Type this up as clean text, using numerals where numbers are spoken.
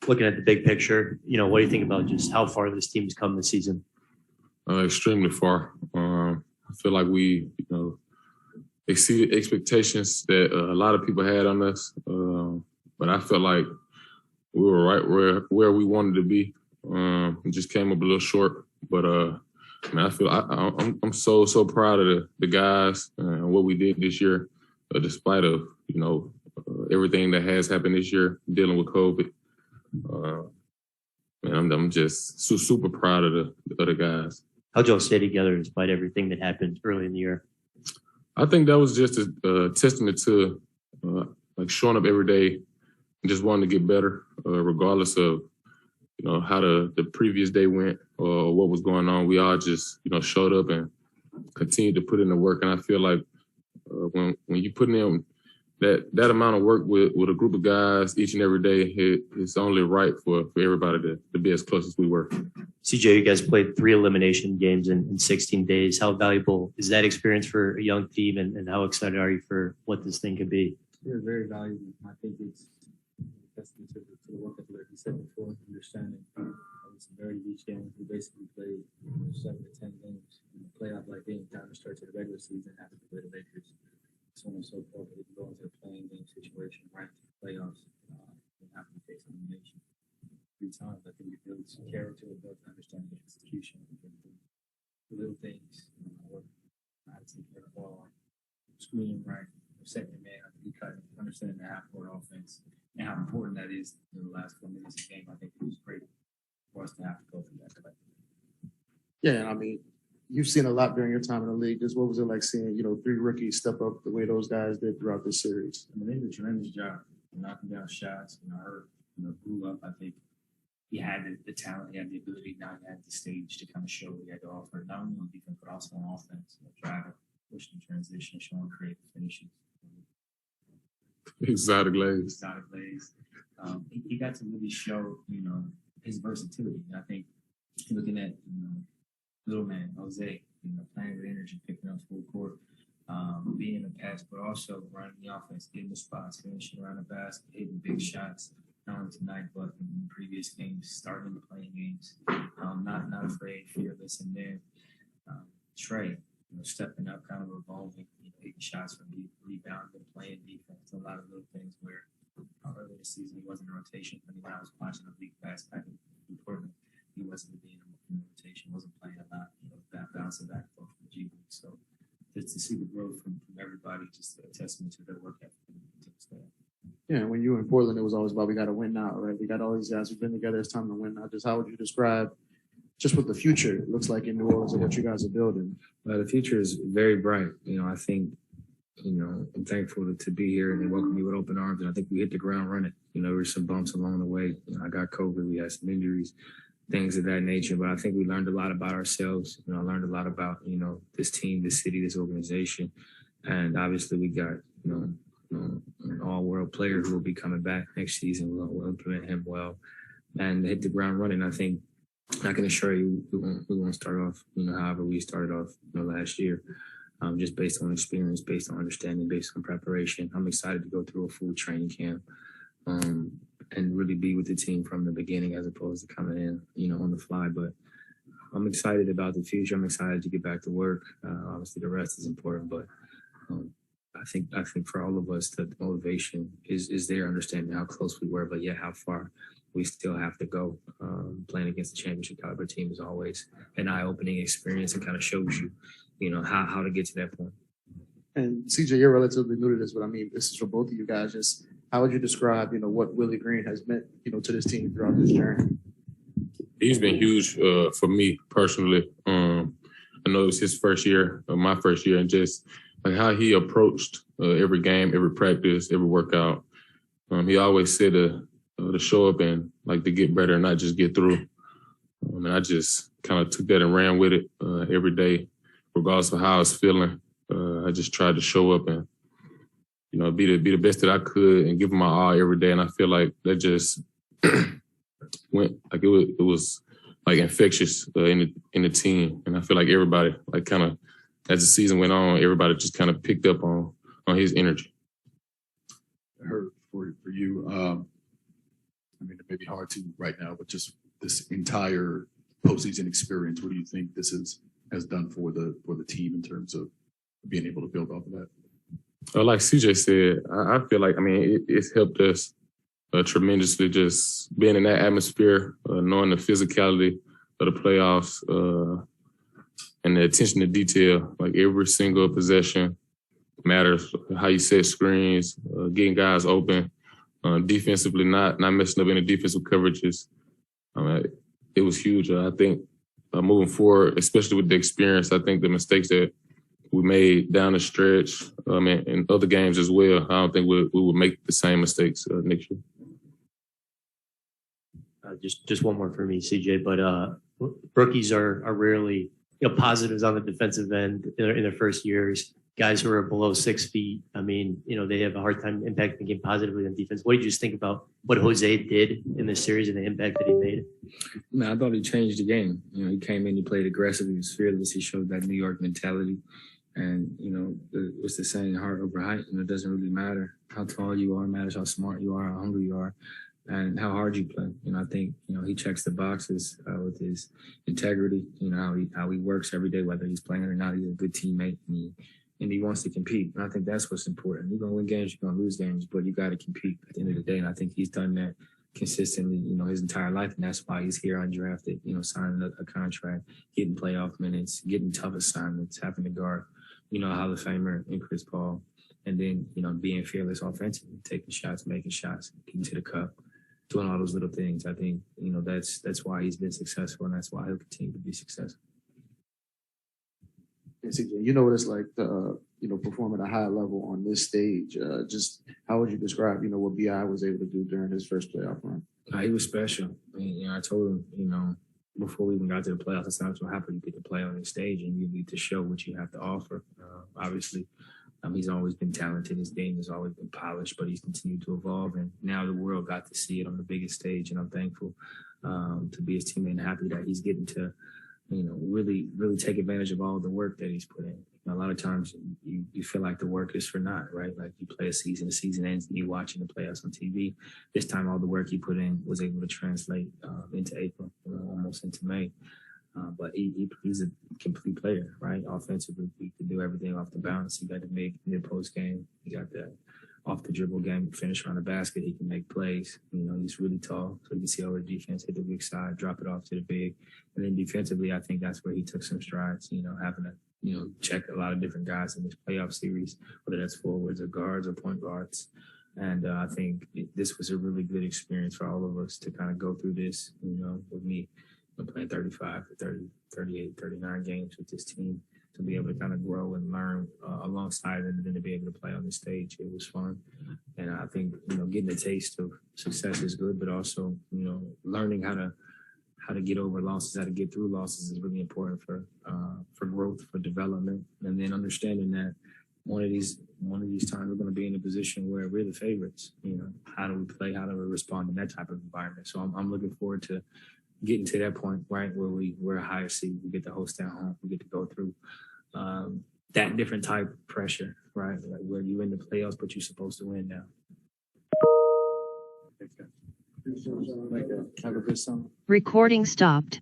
looking at the big picture, what do you think about just how far this team's come this season? Extremely far. I feel like we, exceeded expectations that a lot of people had on us. But I felt like we were right where we wanted to be. We just came up a little short. But I feel I'm so proud of the guys and what we did this year, despite of everything that has happened this year, dealing with COVID. I'm just super proud of the guys. How'd y'all stay together despite everything that happened early in the year? I think that was just a testament to showing up every day and just wanting to get better, regardless of how the previous day went or what was going on. We all just showed up and continued to put in the work. And I feel like when you put in that amount of work with a group of guys each and every day, it's only right for everybody to be as close as we were. CJ, you guys played 3 elimination games in 16 days. How valuable is that experience for a young team, and how excited are you for what this thing could be? Yeah, very valuable. I think it's testament to the work that, like you said before, understanding. It's a very huge game. We basically played 7 to 10 games in the playoff, like being down the stretch of the regular season after we played the Lakers. So on and so forth, but if you go into a playing game situation right to the playoffs, you have to face elimination 3 times. I think it builds character, it builds understanding of execution. The little things, how to take care of the ball, screening right, second man, you cut, understanding the half-court offense, and how important that is in the last 4 minutes of the game. I think it was great for us to have to go through that collectively. Yeah, I mean, you've seen a lot during your time in the league. Just what was it like seeing, 3 rookies step up the way those guys did throughout this series? I mean, they did a tremendous job knocking down shots. Hurt, grew up. I think he had the talent, he had the ability, now he had the stage to kind of show what he had to offer, not only on defense, but also on offense. Driving, pushing transition, showing creative finishes. Exotic glaze. He got to really show, his versatility. I think looking at, little man, Jose, playing with energy, picking up full court, being in the pass, but also running the offense, getting the spots, finishing around the basket, hitting big shots, not only tonight, but in previous games, starting the playing games, not afraid, fearless, and then Trey, stepping up, kind of revolving, taking shots from deep, rebounding, playing defense, a lot of little things where earlier this season he wasn't in rotation, but when I was watching the league fast back in Portland, he wasn't being in rotation, wasn't playing a lot, bouncing back from the G League. So just to see the growth from everybody, just a testament to their work ethic. Yeah, when you were in Portland, it was always about we got to win now, right? We got all these guys who've been together. It's time to win now. Just how would you describe just what the future looks like in New Orleans and what you guys are building? The future is very bright. I think, I'm thankful to be here and they welcome me with open arms. And I think we hit the ground running. There were some bumps along the way. I got COVID. We had some injuries, things of that nature. But I think we learned a lot about ourselves. I learned a lot about, this team, this city, this organization. And obviously we got, an all-world player who will be coming back next season. We'll implement him well and hit the ground running. I think I can assure you we won't start off, however we started off, last year, just based on experience, based on understanding, based on preparation. I'm excited to go through a full training camp and really be with the team from the beginning as opposed to coming in, on the fly. But I'm excited about the future. I'm excited to get back to work. Obviously, the rest is important, but I think for all of us, the motivation is there, understanding how close we were, but yet how far we still have to go. Playing against the championship caliber team is always an eye-opening experience and kind of shows you, how to get to that point. And CJ, you're relatively new to this, but I mean, this is for both of you guys. Just how would you describe, what Willie Green has meant, to this team throughout this journey? He's been huge for me personally. I know it was his first year, my first year, and just like how he approached every game, every practice, every workout. He always said to show up and like to get better and not just get through. And I just kind of took that and ran with it every day, regardless of how I was feeling. I just tried to show up and, be the best that I could and give my all every day. And I feel like that just went like it was like infectious in the team. And I feel like everybody like kind of, as the season went on, everybody just kind of picked up on his energy. I heard for you. I mean, it may be hard to right now, but just this entire postseason experience, what do you think this has done for the team in terms of being able to build off of that? Like CJ said, I feel like, I mean, it's helped us tremendously just being in that atmosphere, knowing the physicality of the playoffs and the attention to detail. Like every single possession matters. How you set screens, getting guys open, defensively, not messing up any defensive coverages. I mean, it was huge. I think moving forward, especially with the experience, I think the mistakes that we made down the stretch and in other games as well, I don't think we will make the same mistakes next year. Just one more for me, CJ. But rookies are rarely positives on the defensive end in their first years. Guys who are below 6 feet, I mean, they have a hard time impacting the game positively on defense. What did you just think about what Jose did in this series and the impact that he made? Man, I thought he changed the game. He came in, he played aggressive, he was fearless, he showed that New York mentality. And, it's the saying, heart over height. It doesn't really matter how tall you are, it matters how smart you are, how hungry you are, and how hard you play. I think, he checks the boxes with his integrity, how he works every day, whether he's playing or not. He's a good teammate, and he wants to compete. And I think that's what's important. You're going to win games, you're going to lose games, but you got to compete at the end of the day. And I think he's done that consistently, his entire life. And that's why he's here undrafted, signing a contract, getting playoff minutes, getting tough assignments, having to guard, Hall of Famer and Chris Paul. And then, being fearless offensively, taking shots, making shots, getting to the cup, doing all those little things. I think, that's why he's been successful, and that's why he'll continue to be successful. CJ, what it's like to, perform at a high level on this stage. Just how would you describe, what BI was able to do during his first playoff run? He was special. I told him, before we even got to the playoffs, that's not what happened. You get to play on the stage and you need to show what you have to offer. Obviously, he's always been talented. His game has always been polished, but he's continued to evolve. And now the world got to see it on the biggest stage. And I'm thankful to be his teammate and happy that he's getting to really, really take advantage of all the work that he's put in. A lot of times you feel like the work is for naught, right? Like you play a season, the season ends, and you're watching the playoffs on TV. This time, all the work he put in was able to translate into April, almost into May. But he's a complete player, right? Offensively, he can do everything off the bounce. He got the mid-post game. He got the off the dribble game, finish around the basket. He can make plays. He's really tall, so you can see all the defense hit the weak side, drop it off to the big. And then defensively, I think that's where he took some strides, having to, check a lot of different guys in this playoff series, whether that's forwards or guards or point guards. And I think this was a really good experience for all of us to kind of go through this, with me playing 35 to 30, 38, 39 games with this team, to be able to kind of grow and learn alongside it, and then to be able to play on the stage. It was fun. And I think, getting a taste of success is good, but also, learning how to get over losses, how to get through losses is really important for growth, for development. And then understanding that one of these times we're going to be in a position where we're the favorites. How do we play? How do we respond in that type of environment? So I'm looking forward to getting to that point, right, where we're a higher seed, we get to host at home, we get to go through that different type of pressure, right, like where you're in the playoffs, but you're supposed to win now. Have a good summer. Recording stopped.